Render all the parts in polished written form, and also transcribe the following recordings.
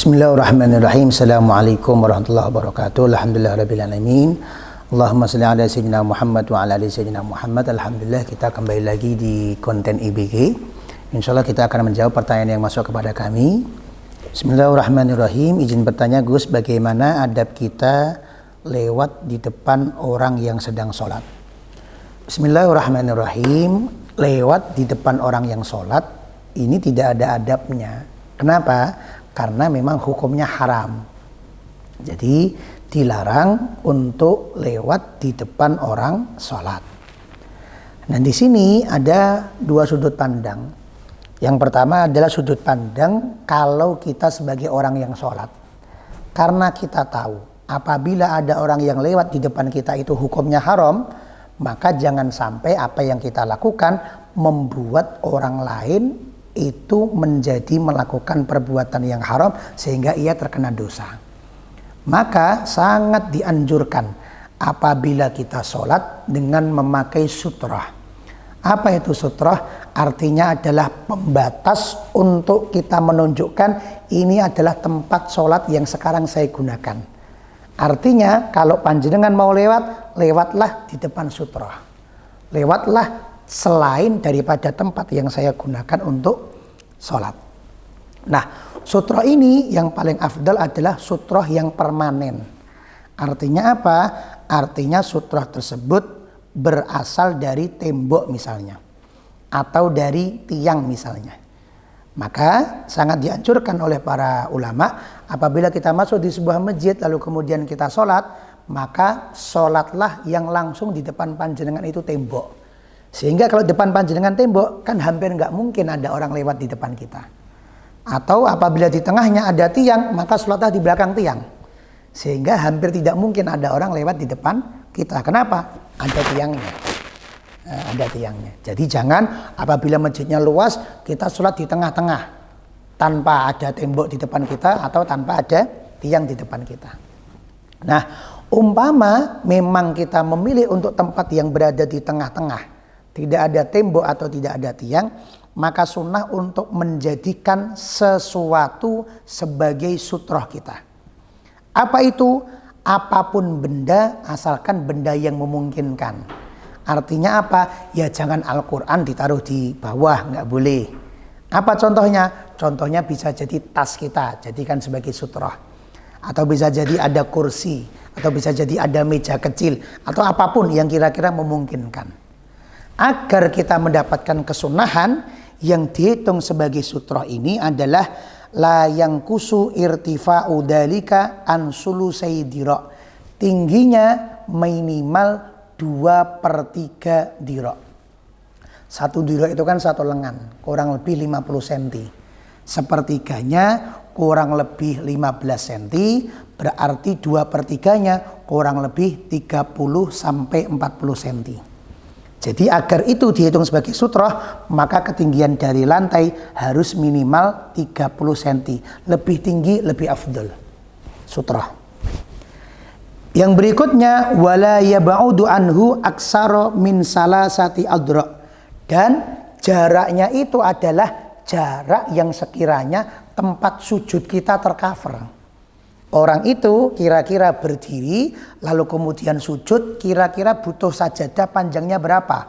Bismillahirrahmanirrahim. Assalamualaikum warahmatullahi wabarakatuh. Alhamdulillahirrahmanirrahim. Allahumma salli ala sayyidina Muhammad wa ala ali sayyidina Muhammad. Alhamdulillah, kita kembali lagi di konten IBG. Insyaallah kita akan menjawab pertanyaan yang masuk kepada kami. Bismillahirrahmanirrahim. Izin bertanya Gus, bagaimana adab kita lewat di depan orang yang sedang sholat? Bismillahirrahmanirrahim. Lewat di depan orang yang sholat ini tidak ada adabnya. Kenapa? Karena memang hukumnya haram. Jadi dilarang untuk lewat di depan orang sholat. Nah, di sini ada dua sudut pandang. Yang pertama adalah sudut pandang kalau kita sebagai orang yang sholat. Karena kita tahu apabila ada orang yang lewat di depan kita itu hukumnya haram, maka jangan sampai apa yang kita lakukan membuat orang lain itu menjadi melakukan perbuatan yang haram sehingga ia terkena dosa. Maka sangat dianjurkan apabila kita sholat dengan memakai sutrah. Apa itu sutrah? Artinya adalah pembatas untuk kita menunjukkan ini adalah tempat sholat yang sekarang saya gunakan. Artinya kalau panjenengan mau lewat, lewatlah di depan sutrah. Lewatlah selain daripada tempat yang saya gunakan untuk sholat. Nah, sutroh ini yang paling afdal adalah sutroh yang permanen. Artinya apa? Artinya sutroh tersebut berasal dari tembok misalnya, atau dari tiang misalnya. Maka sangat dianjurkan oleh para ulama apabila kita masuk di sebuah masjid lalu kemudian kita sholat, maka sholatlah yang langsung di depan panjenengan itu tembok. Sehingga kalau depan panjenengan tembok kan hampir nggak mungkin ada orang lewat di depan kita. Atau apabila di tengahnya ada tiang, maka sholatlah di belakang tiang. Sehingga hampir tidak mungkin ada orang lewat di depan kita. Kenapa? Ada tiangnya. Ada tiangnya. Jadi jangan apabila masjidnya luas kita sholat di tengah-tengah tanpa ada tembok di depan kita atau tanpa ada tiang di depan kita. Nah, umpama memang kita memilih untuk tempat yang berada di tengah-tengah, tidak ada tembok atau tidak ada tiang, maka sunnah untuk menjadikan sesuatu sebagai sutroh kita. Apa itu? Apapun benda, asalkan benda yang memungkinkan. Artinya apa? Ya jangan Al-Quran ditaruh di bawah, nggak boleh. Apa contohnya? Contohnya bisa jadi tas kita, jadikan sebagai sutroh. Atau bisa jadi ada kursi, atau bisa jadi ada meja kecil, atau apapun yang kira-kira memungkinkan. Agar kita mendapatkan kesunahan, yang dihitung sebagai sutroh ini adalah la yang kusu irtifa'u dalika an sulusai diro. Tingginya minimal 2/3 diro. 1 diro itu kan 1 lengan, kurang lebih 50 cm. Sepertiganya kurang lebih 15 cm, berarti 2/3-nya kurang lebih 30 sampai 40 cm. Jadi agar itu dihitung sebagai sutroh, maka ketinggian dari lantai harus minimal 30 cm. Lebih tinggi, lebih afdal. Sutroh. Yang berikutnya, wala yab'udu anhu aksara min salasati adra. Dan jaraknya itu adalah jarak yang sekiranya tempat sujud kita tercover. Orang itu kira-kira berdiri lalu kemudian sujud, kira-kira butuh sajadah panjangnya berapa?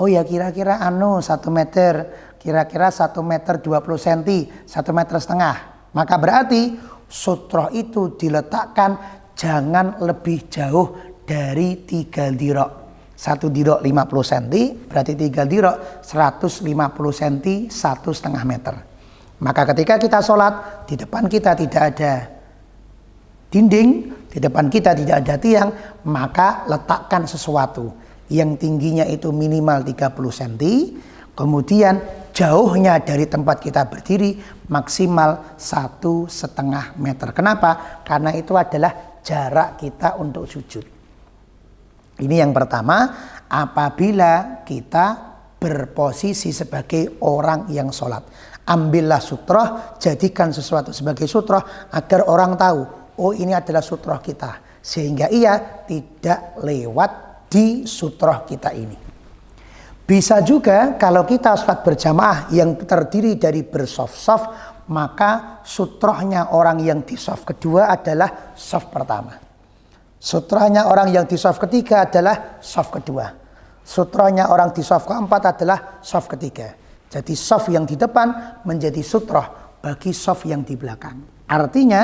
Oh ya kira-kira 1 meter, kira-kira 1 meter 20 cm, 1 meter setengah. Maka berarti sutroh itu diletakkan jangan lebih jauh dari 3 dirok. 1 dirok 50 cm, berarti 3 dirok 150 cm, 1,5 meter. Maka ketika kita sholat, di depan kita tidak ada dinding, di depan kita tidak ada tiang, maka letakkan sesuatu yang tingginya itu minimal 30 cm, kemudian jauhnya dari tempat kita berdiri maksimal 1,5 meter. Kenapa? Karena itu adalah jarak kita untuk sujud. Ini yang pertama, apabila kita berposisi sebagai orang yang sholat. Ambillah sutroh, jadikan sesuatu sebagai sutroh agar orang tahu, oh ini adalah sutroh kita, sehingga ia tidak lewat di sutroh kita ini. Bisa juga kalau kita sholat berjamaah yang terdiri dari bersof-sof, maka sutrohnya orang yang di shaf kedua adalah shaf pertama. Sutrohnya orang yang di shaf ketiga adalah shaf kedua. Sutrohnya orang di shaf keempat adalah shaf ketiga. Jadi shaf yang di depan menjadi sutroh bagi shaf yang di belakang. Artinya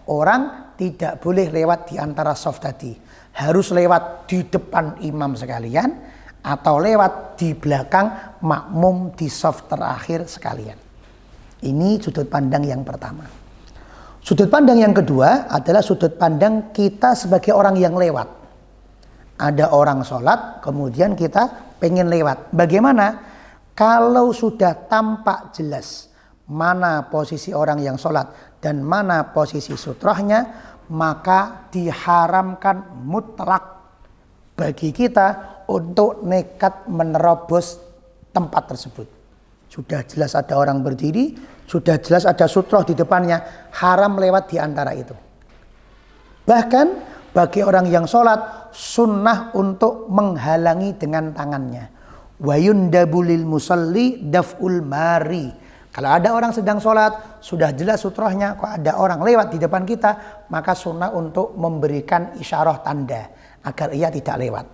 orang tidak boleh lewat di antara shaf tadi. Harus lewat di depan imam sekalian atau lewat di belakang makmum di shaf terakhir sekalian. Ini sudut pandang yang pertama. Sudut pandang yang kedua adalah sudut pandang kita sebagai orang yang lewat. Ada orang sholat, kemudian kita pengen lewat. Bagaimana? Kalau sudah tampak jelas mana posisi orang yang sholat dan mana posisi sutrohnya, maka diharamkan mutlak bagi kita untuk nekat menerobos tempat tersebut. Sudah jelas ada orang berdiri, sudah jelas ada sutroh di depannya, haram lewat di antara itu. Bahkan bagi orang yang sholat, sunnah untuk menghalangi dengan tangannya. Wa yundabu lil musalli daf'ul mari. Kalau ada orang sedang sholat, sudah jelas sutrohnya, kok ada orang lewat di depan kita, maka sunnah untuk memberikan isyarah tanda agar ia tidak lewat.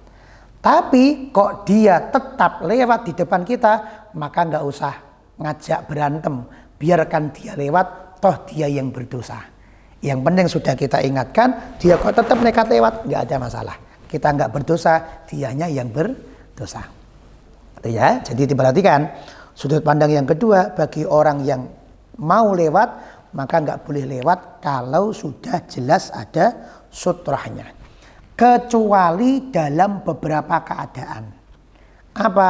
Tapi kok dia tetap lewat di depan kita, maka nggak usah ngajak berantem. Biarkan dia lewat, toh dia yang berdosa. Yang penting sudah kita ingatkan, dia kok tetap nekat lewat, nggak ada masalah. Kita nggak berdosa, dianya yang berdosa. Itu ya, jadi diperhatikan. Sudut pandang yang kedua, bagi orang yang mau lewat, maka nggak boleh lewat kalau sudah jelas ada sutrahnya. Kecuali dalam beberapa keadaan. Apa?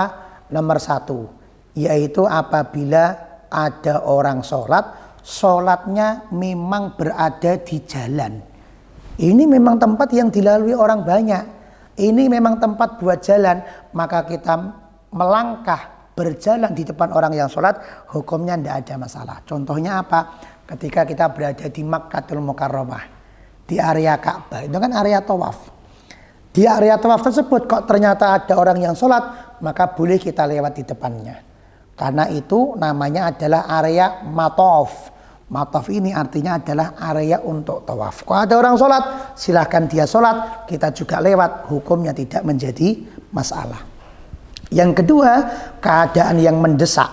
Nomor satu, yaitu apabila ada orang sholat, sholatnya memang berada di jalan. Ini memang tempat yang dilalui orang banyak. Ini memang tempat buat jalan, maka kita melangkah berjalan di depan orang yang sholat, hukumnya tidak ada masalah. Contohnya apa? Ketika kita berada di Makkahul Mukarramah, di area Ka'bah, itu kan area tawaf. Di area tawaf tersebut kok ternyata ada orang yang sholat, maka boleh kita lewat di depannya. Karena itu namanya adalah area mataf. Mataf ini artinya adalah area untuk tawaf. Kalau ada orang sholat, silahkan dia sholat, kita juga lewat. Hukumnya tidak menjadi masalah. Yang kedua, keadaan yang mendesak.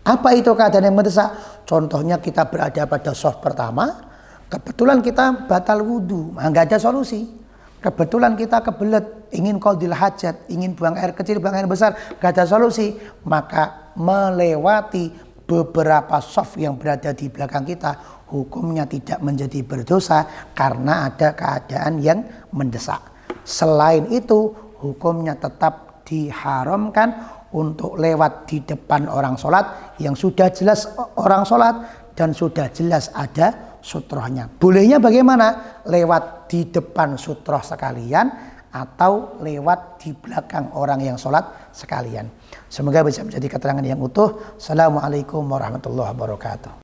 Apa itu keadaan yang mendesak? Contohnya kita berada pada shaf pertama, kebetulan kita batal wudhu, nggak ada solusi. Kebetulan kita kebelet, ingin qadhil hajat, ingin buang air kecil, buang air besar, gak ada solusi. Maka melewati beberapa shaf yang berada di belakang kita, hukumnya tidak menjadi berdosa karena ada keadaan yang mendesak. Selain itu, hukumnya tetap diharamkan untuk lewat di depan orang sholat yang sudah jelas orang sholat dan sudah jelas ada sutrohnya. Bolehnya bagaimana? Lewat di depan sutroh sekalian atau lewat di belakang orang yang sholat sekalian. Semoga bisa menjadi keterangan yang utuh. Assalamualaikum warahmatullahi wabarakatuh.